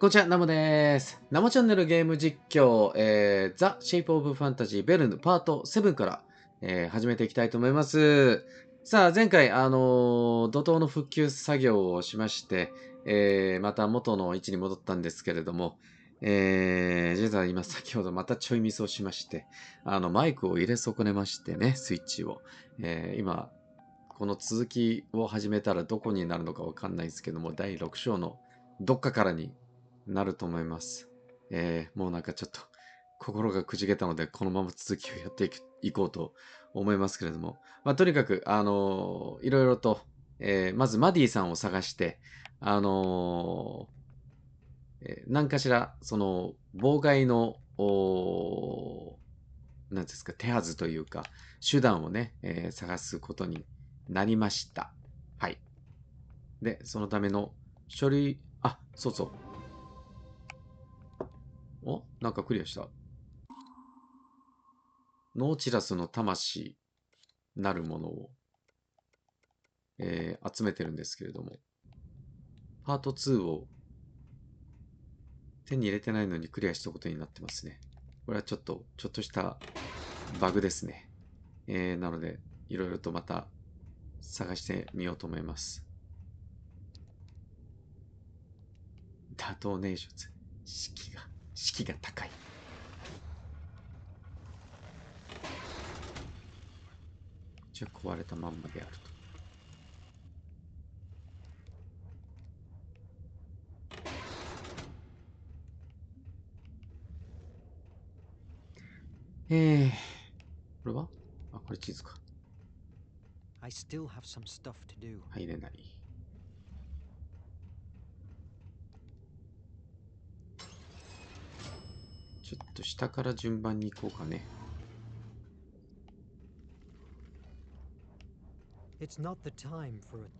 こんにちは、ナモです。ナモチャンネルゲーム実況、ザ・シェイプ・オブ・ファンタジー・ベルヌパート7から、始めていきたいと思います。さあ、前回、怒涛の復旧作業をしまして、また元の位置に戻ったんですけれども、実は今先ほどまたちょいミスをしまして、マイクを入れ損ねましてね、スイッチを。今、この続きを始めたらどこになるのかわかんないですけども、第6章のどっかからになると思います。もうなんかちょっと心がくじけたので、このまま続きをやっていこうと思いますけれども、まあ、とにかく、いろいろと、まずマディさんを探して、何かしら、その、妨害の、なんですか、手はずというか、手段をね、探すことになりました。はい。で、そのための書類、そうそう。なんかクリアした。ノーチラスの魂なるものを、集めてるんですけれども、パート2を手に入れてないのにクリアしたことになってますね。これはちょっとしたバグですね。なので、いろいろとまた探してみようと思います。打倒ネーションズ。士気が高い。じゃあ壊れたまんまであると。これはこれ地図か。入れない。ちょっと下から順番に行こうかね。It's not the time for it.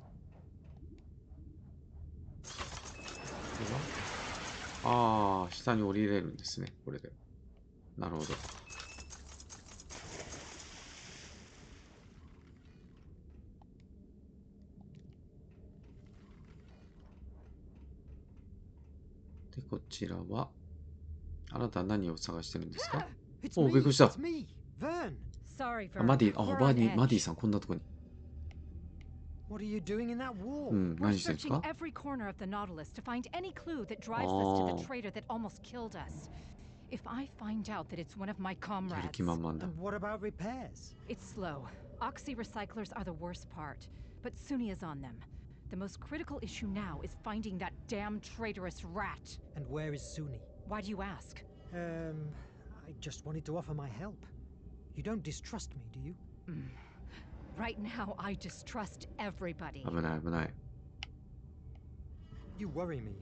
下に降りれるんですね、これで。なるほど。で、こちらは、あなたは何を探してるんですか？びっくりした。マディさん、こんなとこに。What are you doing in that wall? We're searching every corner of the Nautilus to find any clue that drives us to the traitor that almost killed us. If I find out that it's one of my comrades... And what about repairs? It's slow. Oxy recyclers are the worst part, but Sunni is on them. The most critical issue now is finding that damn traitorous rat. And where is Sunni? Why do you ask? I just wanted to offer my help. You don't distrust me, do you? Right now, I distrust everybody. 危ない危ない。You worry me.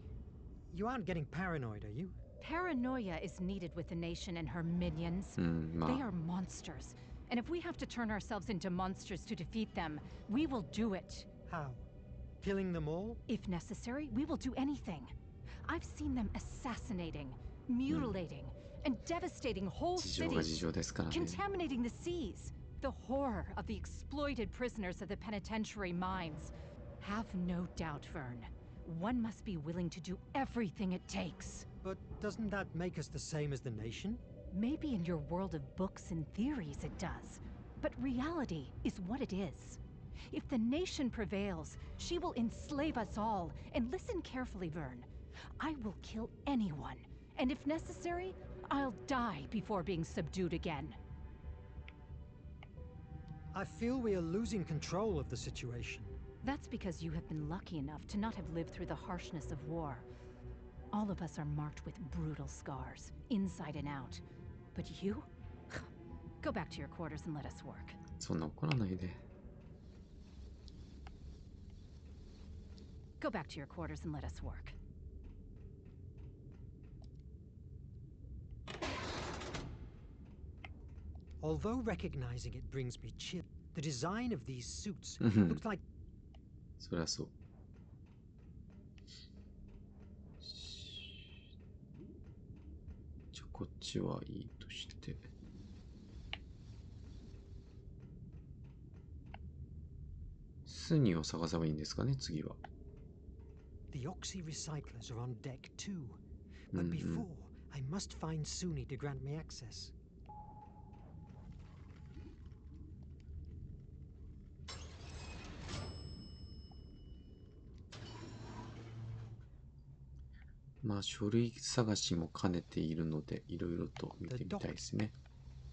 You aren't getting paranoid, are you? Paranoia is needed with the nation and her minions. They are monsters. And if we have to turn ourselves into monsters to defeat them, we will do it. How? Killing them all? If necessary, we will do anything. I've seen them assassinating, mutilating, and devastating whole cities, contaminating the seas. The horror of the exploited prisoners of the penitentiary mines. Have no doubt, Verne. One must be willing to do everything it takes. But doesn't that make us the same as the nation? Maybe in your world of books and theories it does. But reality is what it is. If the nation prevails, she will enslave us all. And listen carefully, Verne. I will kill anyone. And if necessary, I'll die before being subdued again. I feel we are losing control of the situation. That's because you have been lucky enough to not have lived through the harshness of war. All of us are marked with brutal scars, inside and out. But you? Go back to your quarters and let us work. そんな怒らないで。Go back to your quarters and let us work. Although recognizing it brings me chill, the design of these suits looks like... そりゃそう。じゃあこっちはいいとして。スニを探せばいいんですかね、次は。The Oxy recyclers are on deck too. But before, I must find Suni to grant me access. まあ書類探しも兼ねているので、いろいろと見てみたいですね。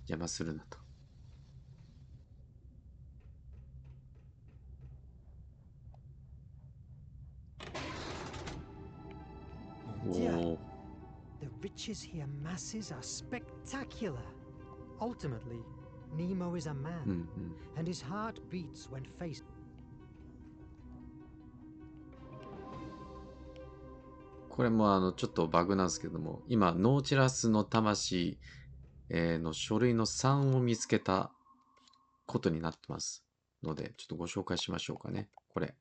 邪魔するなと。おお。The riches he amasses are spectacular. Ultimately, Nemo is a man, and his heart beats when faced. これもちょっとバグなんですけども、今、ノーチラスの魂、の書類の3を見つけたことになってますので、ちょっとご紹介しましょうかね。これ。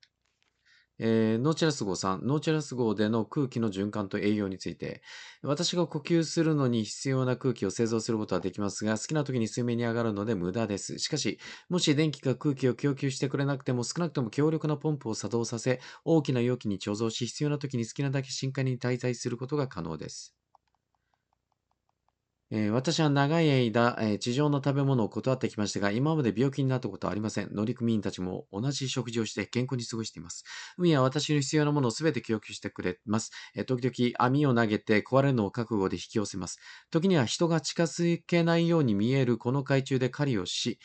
ノーチラス号3、ノーチラス号での空気の循環と栄養について、私が呼吸するのに必要な空気を製造することはできますが、好きな時に水面に上がるので無駄です。しかし、もし電気が空気を供給してくれなくても、少なくとも強力なポンプを作動させ、大きな容器に貯蔵し、必要な時に好きなだけ深海に滞在することが可能です。私は長い間、地上の食べ物を断ってきましたが、今まで病気になったことはありません。乗組員たちも同じ食事をして健康に過ごしています。海は私の必要なものをすべて供給してくれます。時々網を投げて壊れるのを覚悟で引き寄せます。時には人が近づけないように見えるこの海中で狩りをし、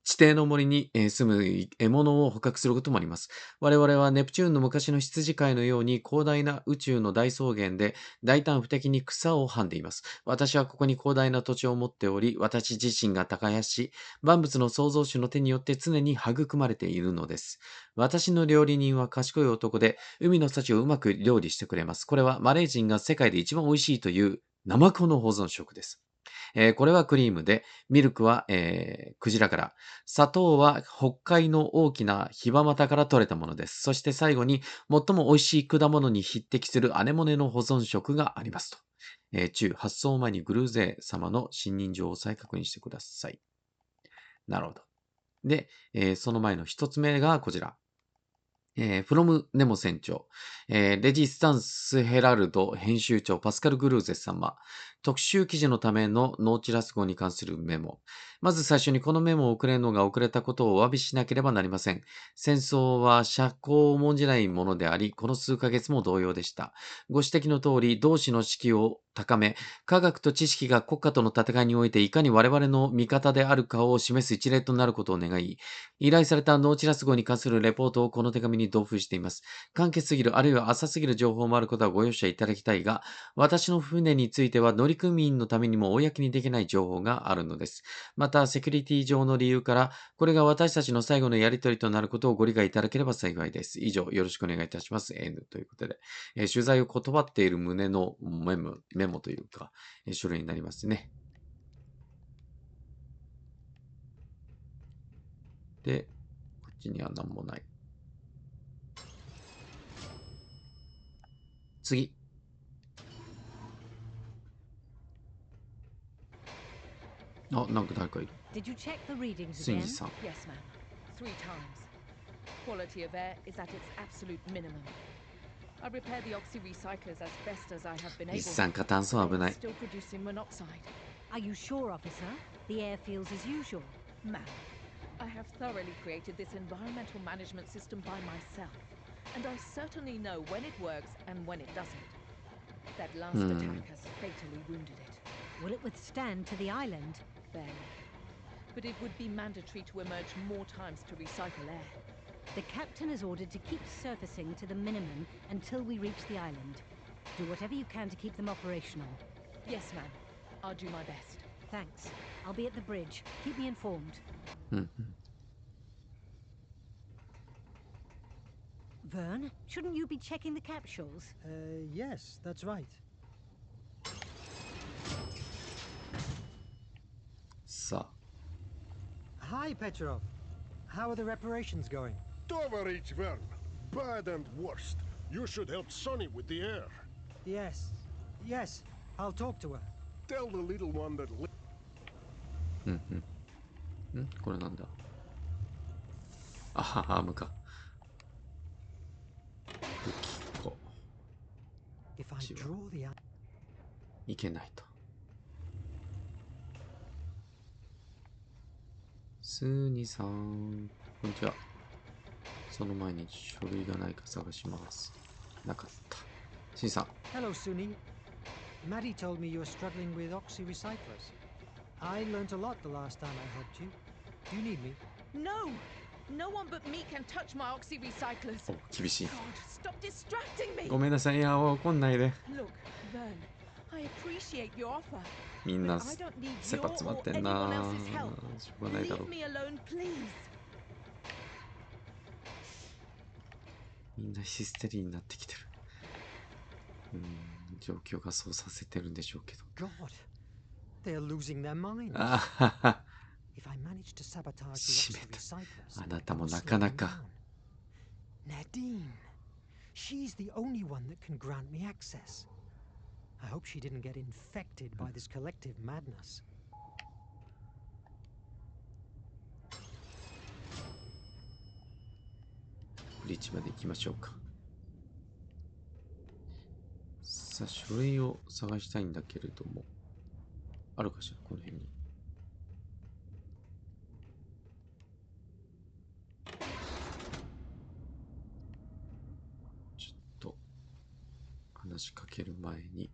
地底の森に住む獲物を捕獲することもあります。我々はネプチューンの昔の羊飼いのように広大な宇宙の大草原で大胆不敵に草をはんでいます。私はここに広大な土地を持っており、私自身が耕し、万物の創造主の手によって常に育まれているのです。私の料理人は賢い男で、海の幸をうまく料理してくれます。これはマレー人が世界で一番美味しいというナマコの保存食です。これはクリームで、ミルクは、クジラから、砂糖は北海の大きなヒバマタから取れたものです。そして最後に、最も美味しい果物に匹敵するアネモネの保存食がありますと。中、発送前にグルーゼー様の信任状を再確認してください。なるほど。で、その前の一つ目がこちら。フロムネモ船長、レジスタンスヘラルド編集長パスカル・グルーゼ様、特集記事のためのノーチラス号に関するメモ。まず最初にこのメモを送れるのが遅れたことをお詫びしなければなりません。戦争は社交を重んじないものであり、この数ヶ月も同様でした。ご指摘の通り、同志の士気を高め、科学と知識が国家との戦いにおいていかに我々の味方であるかを示す一例となることを願い、依頼されたノーチラス号に関するレポートをこの手紙に同封しています。簡潔すぎる、あるいは浅すぎる情報もあることはご容赦いただきたいが、私の船については乗組員のためにも公にできない情報があるのです。また、セキュリティ上の理由から、これが私たちの最後のやり取りとなることをご理解いただければ幸いです。以上、よろしくお願いいたします。N ということで、取材を断っている旨のメモというか、書類になりますね。で、こっちには何もない。次。あ、なんか誰かいる。Did you check the readings スイン again? ジさん。Yes, ma'am. 3 times. Quality of air is at its absolute minimum. I repaired the oxy recyclers as best as I have been 一 able. 酸化炭素は危ない。 Still producing monoxide. Are you sure, officer? The air feels as usual. Ma'am, I have thoroughly created this environmental management system by myself, and I certainly know when it works and when it doesn't. That last attack has fatally wounded it. Will it withstand to the island? Barely. But it would be mandatory to emerge more times to recycle air. The captain is ordered to keep surfacing to the minimum until we reach the island. Do whatever you can to keep them operational. Yes, ma'am. I'll do my best. Thanks. I'll be at the bridge. Keep me informed. Verne, shouldn't you be checking the capsules? Yes, that's right. さあ。 Hi, Petrov. How are the reparations going? Tovarich Verne, bad and worst. You should help Sonny with the air. Yes. Yes, I'll talk to her. Tell the little one that... これなんだ。あはは、アームか。武器庫。If ちはいけないと。スーニさん、こんにちは。その前に書類がないか探します。なかった。シンさん。Hello, Suni. Maddie told me you're struggling with oxy recyclers. I learnt a lot the last time I helped you. Do you need me? No! No one but me can touch my oxy recyclers. お、厳しい。 God, stop distracting me. ごめんなさい。いや、怒んないで。 Look, Vern, I appreciate your offer. みんな But I don't need 切羽 your 詰ま or ってん anyone な。 else's help. しょうがないだろ Leave う。 me alone, please. みんなヒステリーになってきてる。状況がそうさせてるんでしょうけど。 God, they're losing their minds. あはは。 If I manage to sabotage the 閉 oxy めた。 recyclers, あなた I も will な slow かな them か。 down. Nadine. She's the only one that can grant me access. I hope she didn't get infected by this collective madness. ブリッジまで行きましょうか。さあ、書類を探したいんだけれども。あるかしら、この辺に。ちょっと、話しかける前に。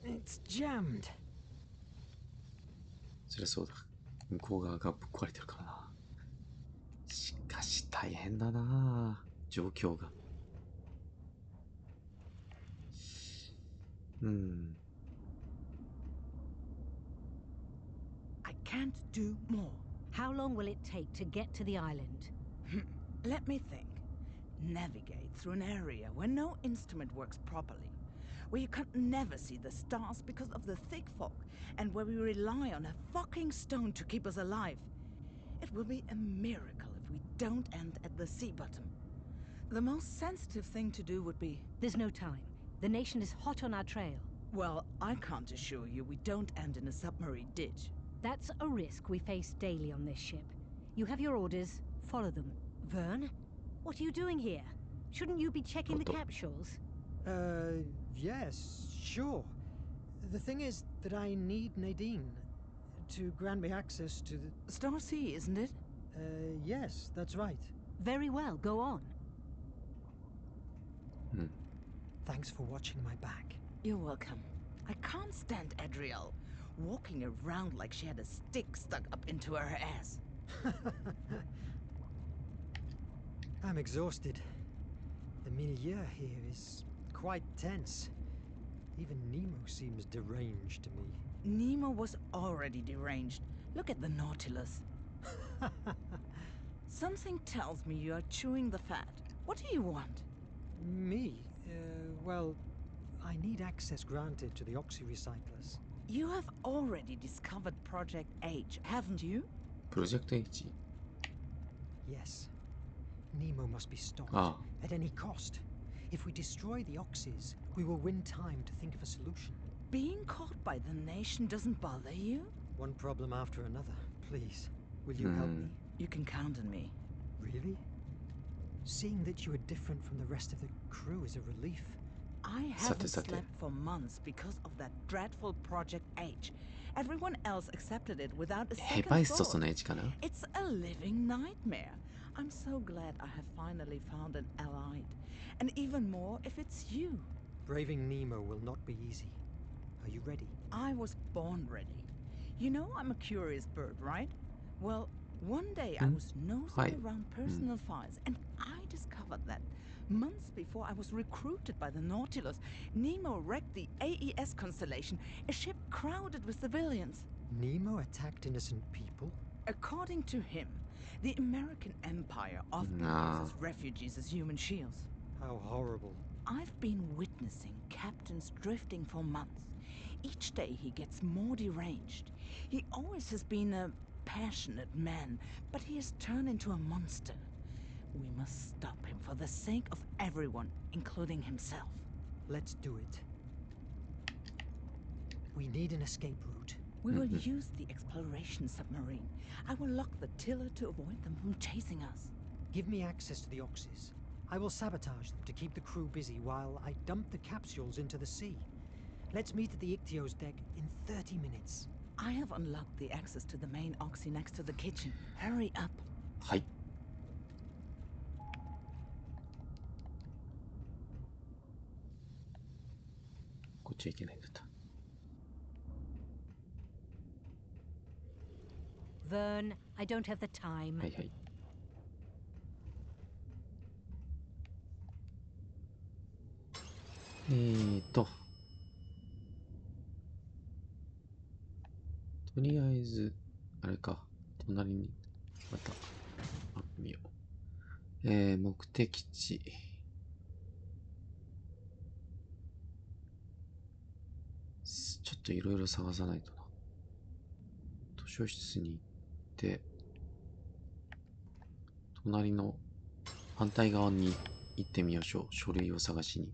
It's jammed. そりゃそうだ。向こう側がぶっ壊れてるからな。しかし大変だな。状況が。I can't do more. How long will it take to get to the island? Let me think. Navigate through an area where no instrument works properly, where you can never see the stars because of the thick fog, and where we rely on a fucking stone to keep us alive. It will be a miracle if we don't end at the sea bottom. The most sensitive thing to do would be... There's no time. The nation is hot on our trail. Well, I can't assure you we don't end in a submarine ditch. That's a risk we face daily on this ship. You have your orders. Follow them. Vern, what are you doing here? Shouldn't you be checking the capsules? Yes, sure. The thing is that I need Nadine to grant me access to the... Star Sea, isn't it? Yes, that's right. Very well, go on. Thanks for watching my back. You're welcome. I can't stand Adriel, walking around like she had a stick stuck up into her ass. I'm exhausted. The milieu here is quite tense. Even Nemo seems deranged to me. Nemo was already deranged. Look at the Nautilus. Something tells me you are chewing the fat. What do you want? Me? Well, I need access granted to the oxy recyclers. You have already discovered Project H, haven't you? Project H? Yes. Nemo must be stopped at any cost. If we destroy the oxys, we will win time to think of a solution. Being caught by the nation doesn't bother you? One problem after another. Please, will you help me? You can count on me. Really? Seeing that you are different from the rest of the crew is a relief. I haven't slept for months because of that dreadful Project H. Everyone else accepted it without a second thought. It's a living nightmare. I'm so glad I have finally found an ally. And even more if it's you. Braving Nemo will not be easy. Are you ready? I was born ready. You know I'm a curious bird, right? Well, one day I was nosing around personal files and I discovered that months before I was recruited by the Nautilus, Nemo wrecked the AES constellation, a ship crowded with civilians. Nemo attacked innocent people? According to him, the American Empire often uses refugees as human shields. How horrible. I've been witnessing captains drifting for months. Each day he gets more deranged. He always has been a passionate man, but he has turned into a monster. We must stop him for the sake of everyone, including himself. Let's do it. We need an escape route. We will use the exploration submarine. I will lock the tiller to avoid them from chasing us. Give me access to the Oxys. I will sabotage them to keep the crew busy while I dump the capsules into the sea. Let's meet at the Ichthyo's deck in 30 minutes. I have unlocked the access to the main Oxy next to the kitchen. Hurry up. はい。こっちはいけないんだった。Verne, I don't have the time. はいはい。とりあえず、あれか、隣に、また、マップ見よう。目的地。ちょっといろいろ探さないとな。図書室に行って、隣の反対側に行ってみましょう。書類を探しに。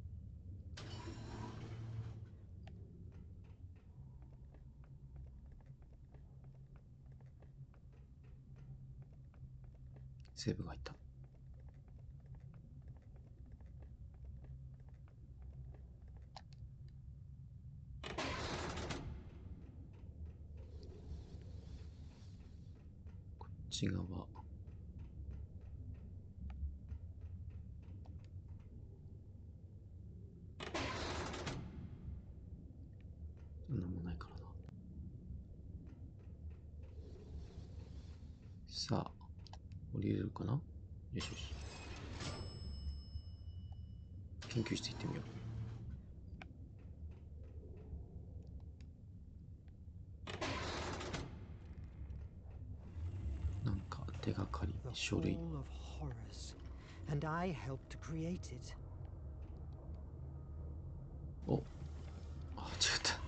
セーブが入った。こっち側。なんもないからな。さあ、降りれるかな？よしよし。研究室行ってみよう。なんか手がかり、書類。And I helped to create it. お、あ、違った。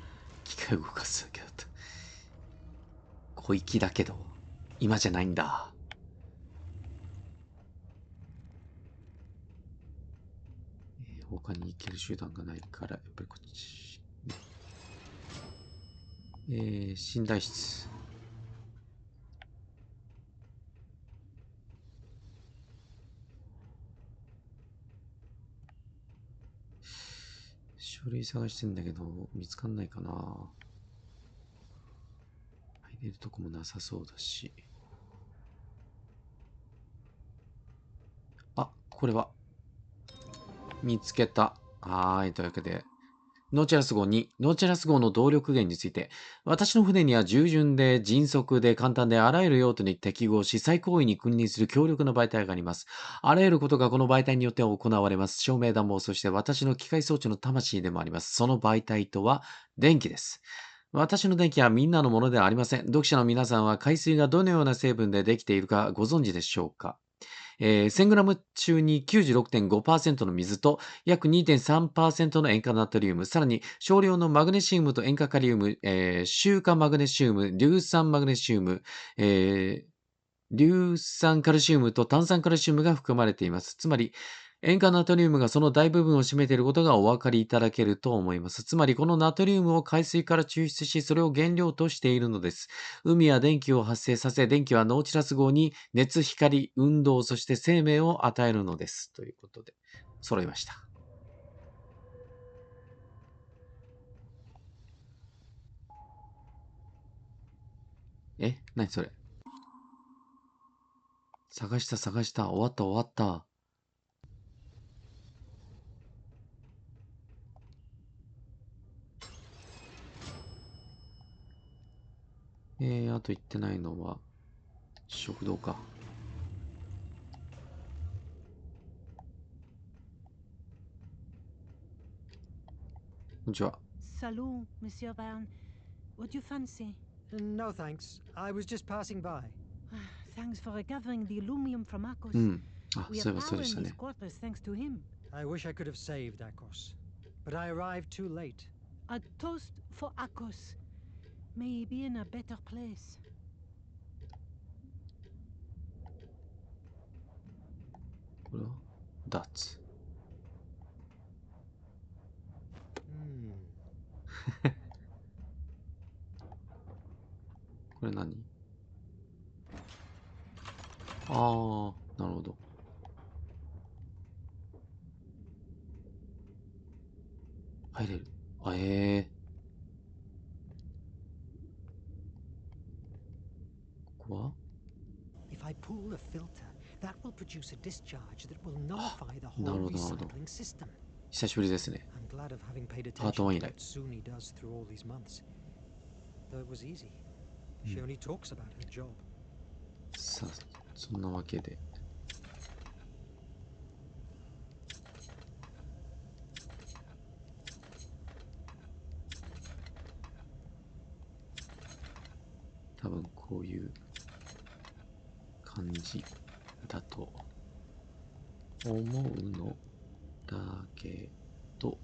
機械を動かすだけだった。小粋だけど、今じゃないんだ。他に行ける手段がないから、やっぱりこっち。寝台室。書類探してんだけど、見つかんないかな。入れるとこもなさそうだし。あ、これは。見つけた。はい。というわけで、ノーチェラス号2、ノーチェラス号の動力源について、私の船には従順で迅速で簡単であらゆる用途に適合し、最高位に君臨する強力な媒体があります。あらゆることがこの媒体によって行われます。照明暖房、そして私の機械装置の魂でもあります。その媒体とは電気です。私の電気はみんなのものではありません。読者の皆さんは海水がどのような成分でできているかご存知でしょうか1000g 中に 96.5% の水と約 2.3% の塩化ナトリウム、さらに少量のマグネシウムと塩化カリウム、臭化マグネシウム、硫酸マグネシウム、硫酸カルシウムと炭酸カルシウムが含まれています。つまり、塩化ナトリウムがその大部分を占めていることがお分かりいただけると思います。つまり、このナトリウムを海水から抽出し、それを原料としているのです。海は電気を発生させ、電気はノーチラス号に熱、光、運動、そして生命を与えるのです。ということで、揃いました。何それ？探した。終わった。あと行ってないのは、食堂か。こんにちは。Salut, Monsieur Verne. What do you fancy? No thanks. I was just passing by. Thanks for recovering the aluminum from Akos. うん。あ、 We そういえ have ばそう power でし in た these ね。 quarters thanks to him. I wish I could have saved Akos, but I arrived too late. A toast for Akos. May he be in a better place. これはダーツ。れ何？ああ、なるほど。入れる。あ、ここは If I pull the filter, that will produce a discharge that will nullify the な whole るほど、なるほど。 recycling system. 久しぶりですね。 I'm glad of having paid パート attention 1 to 以来。 what Suni does through all these months. Though it was easy. She only talks about her job. さあ、そんなわけで。多分こういう感じだと思うのだけど、は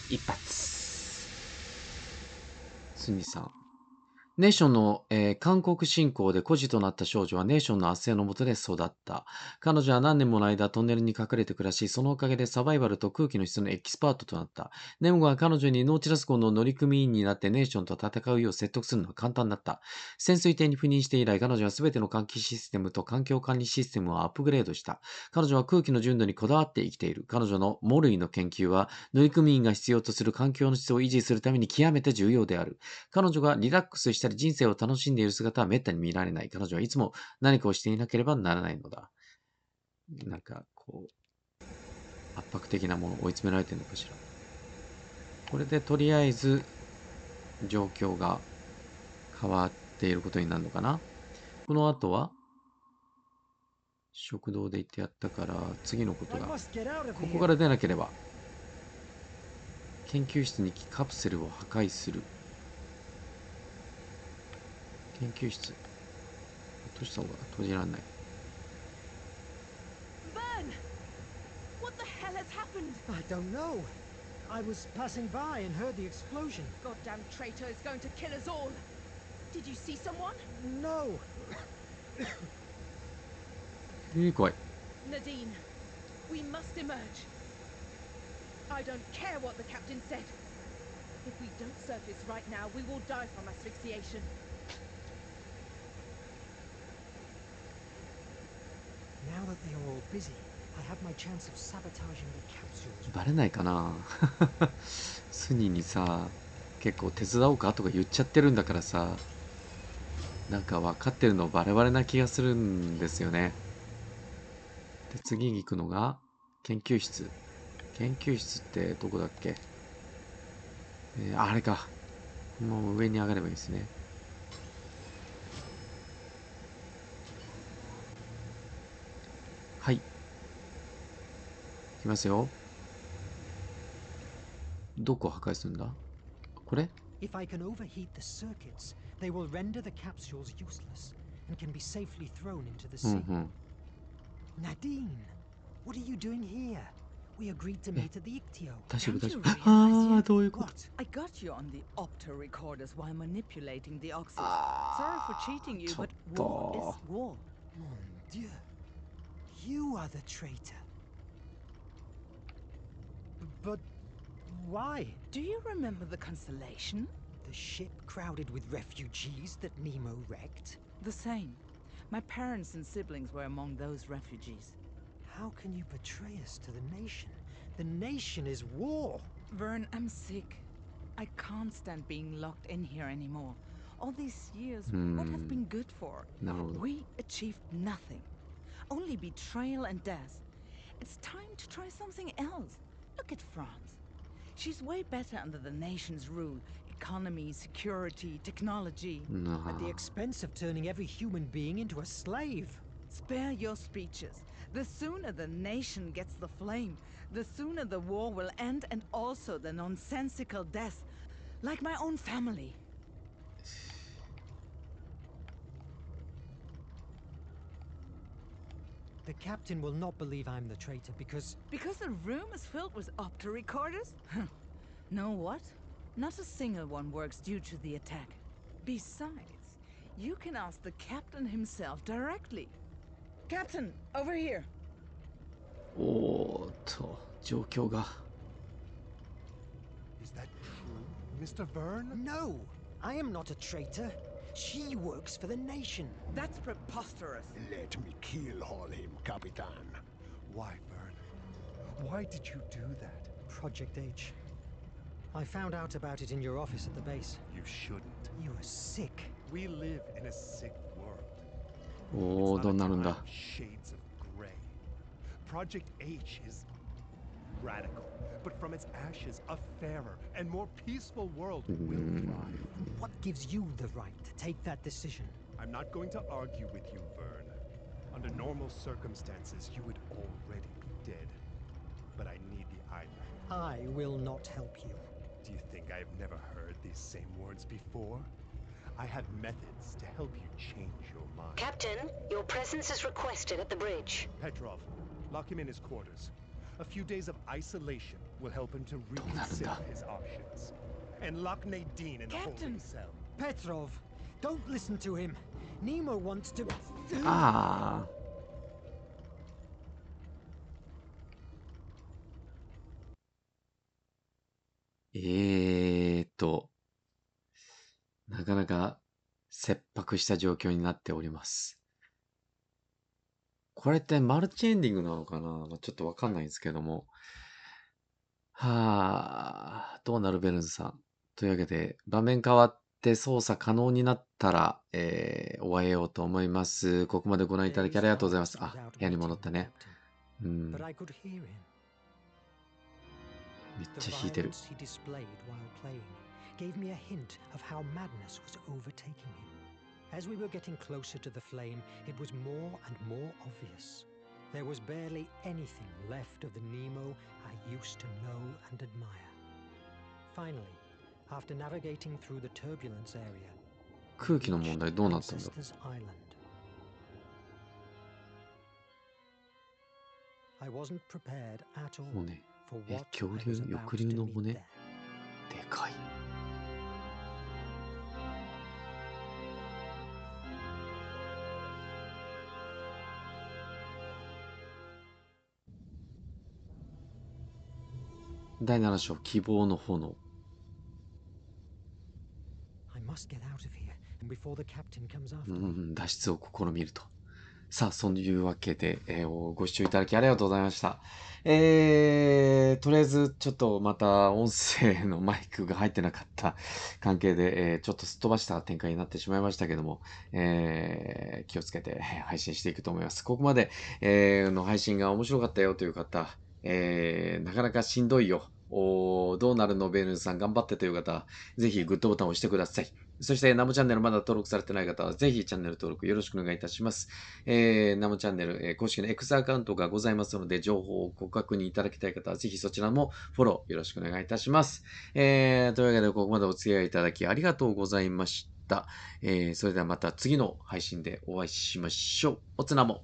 い、一発。スニさん。ネーションの、韓国侵攻で孤児となった少女はネーションの圧政の下で育った。彼女は何年もの間トンネルに隠れて暮らし、そのおかげでサバイバルと空気の質のエキスパートとなった。ネモが彼女にノーチラス号の乗組員になってネーションと戦うよう説得するのは簡単だった。潜水艇に赴任して以来、彼女は全ての換気システムと環境管理システムをアップグレードした。彼女は空気の純度にこだわって生きている。彼女のモルイの研究は、乗組員が必要とする環境の質を維持するために極めて重要である。彼女がリラックスしたり人生を楽しんでいる姿は滅多に見られない。彼女はいつも何かをしていなければならないのだ。なんかこう圧迫的なもの追い詰められてるのかしら。これでとりあえず状況が変わっていることになるのかな。この後は食堂で言ってやったから次のことがここから出なければ研究室にカプセルを破壊する。研究室落とした方が閉じられない。Verne! What the hell has happened? I don't know. I was passing by and heard the explosion. Goddamn traitor is going to kill us all. Did you see someone? No. 怖い。 Nadine, we must emerge. I don't care what the captain said. If we don't surface right now, we will die from asphyxiation. Now that they are all busy, I have my chance of sabotaging the capsules. バレないかな。スニーにさ、結構手伝おうかとか言っちゃってるんだからさ、なんか分かってるのバレバレな気がするんですよね。で、次に行くのが研究室。研究室ってどこだっけ？あれか。もう上に上がればいいですね。はい。いきますよ。どこを破壊するんだ？これ？ If I can overheat the circuits, they will render the capsules useless and can be safely thrown into the sea. Nadine, what are you doing here? We agreed to meet at the Ictio. 大丈夫、大丈夫。 Don't you ああ、 realize どういうこと？ What? I got you on the opto recorders while manipulating the oxys. Sorry for cheating you, but war is war. Mon Dieu. You are the traitor. But why? Do you remember the Constellation? The ship crowded with refugees that Nemo wrecked? The same. My parents and siblings were among those refugees. How can you betray us to the nation? The nation is war. Verne, I'm sick. I can't stand being locked in here anymore. All these years, what have been good for? なるほど。 We achieved nothing. Only betrayal and death. It's time to try something else. Look at France. She's way better under the nation's rule. Economy, security, technology. At the expense of turning every human being into a slave. Spare your speeches. The sooner the nation gets the flame, the sooner the war will end, and also the nonsensical death. Like my own family. The captain will not believe I'm the traitor because... Because the room is filled with opto recorders? Know what? Not a single one works due to the attack. Besides, you can ask the captain himself directly. Captain, over here. おーっと、状況が。Is that true, Mr. Verne? No, I am not a traitor. She works for the nation. That's preposterous. Let me keel haul him, Capitan. Why, Verne? Why did you do that? Project H. I found out about it in your office at the base. You shouldn't. You were sick. We live in a sick world. おー、どうなるんだ。 Shades of gray. Project H is radical, but from its ashes, a fairer and more peaceful world will thrive. What gives you the right to take that decision? I'm not going to argue with you, Verne. Under normal circumstances, you would already be dead. But I need the iMac. I will not help you. Do you think I've never heard these same words before? I have methods to help you change your mind. Captain, your presence is requested at the bridge. Petrov, lock him in his quarters. A few days of isolation will help him to reconsider his options. And lock Nadine in the holding cell. Petrov, don't listen to him. Nemo wants to... ああ。なかなか切迫した状況になっております。これってマルチエンディングなのかな、ちょっとわかんないんですけども。はあ、どうなるベルンさん。というわけで、場面変わって操作可能になったら、終えようと思います。ここまでご覧いただきありがとうございます。あ、部屋に戻ったね。めっちゃ弾いてる。gave me a hint of how madness was overtaking him. As we were getting closer to the flame, it was more and more obvious. There was barely anything left of the Nemo I used to know and admire. Finally, after navigating through the turbulence area, 空気の問題どうなったんだろう。 I wasn't prepared at all 骨。 for what 恐 I 竜、 was about 翼竜 to の meet 骨。 there. でかい。第7章、希望の炎。I must get out of here before the captain comes after me. 脱出を試みると。さあ、そういうわけで、ご視聴いただきありがとうございました。とりあえず、ちょっとまた音声のマイクが入ってなかった関係で、ちょっとすっ飛ばした展開になってしまいましたけども、気をつけて配信していくと思います。ここまで、の配信が面白かったよという方、なかなかしんどいよ。どうなるのベルンさん頑張ってという方、ぜひグッドボタンを押してください。そして、ナモチャンネルまだ登録されてない方は、ぜひチャンネル登録よろしくお願いいたします。ナモチャンネル、公式の X アカウントがございますので、情報をご確認いただきたい方は、ぜひそちらもフォローよろしくお願いいたします。というわけで、ここまでお付き合いいただきありがとうございました。それではまた次の配信でお会いしましょう。おつなも。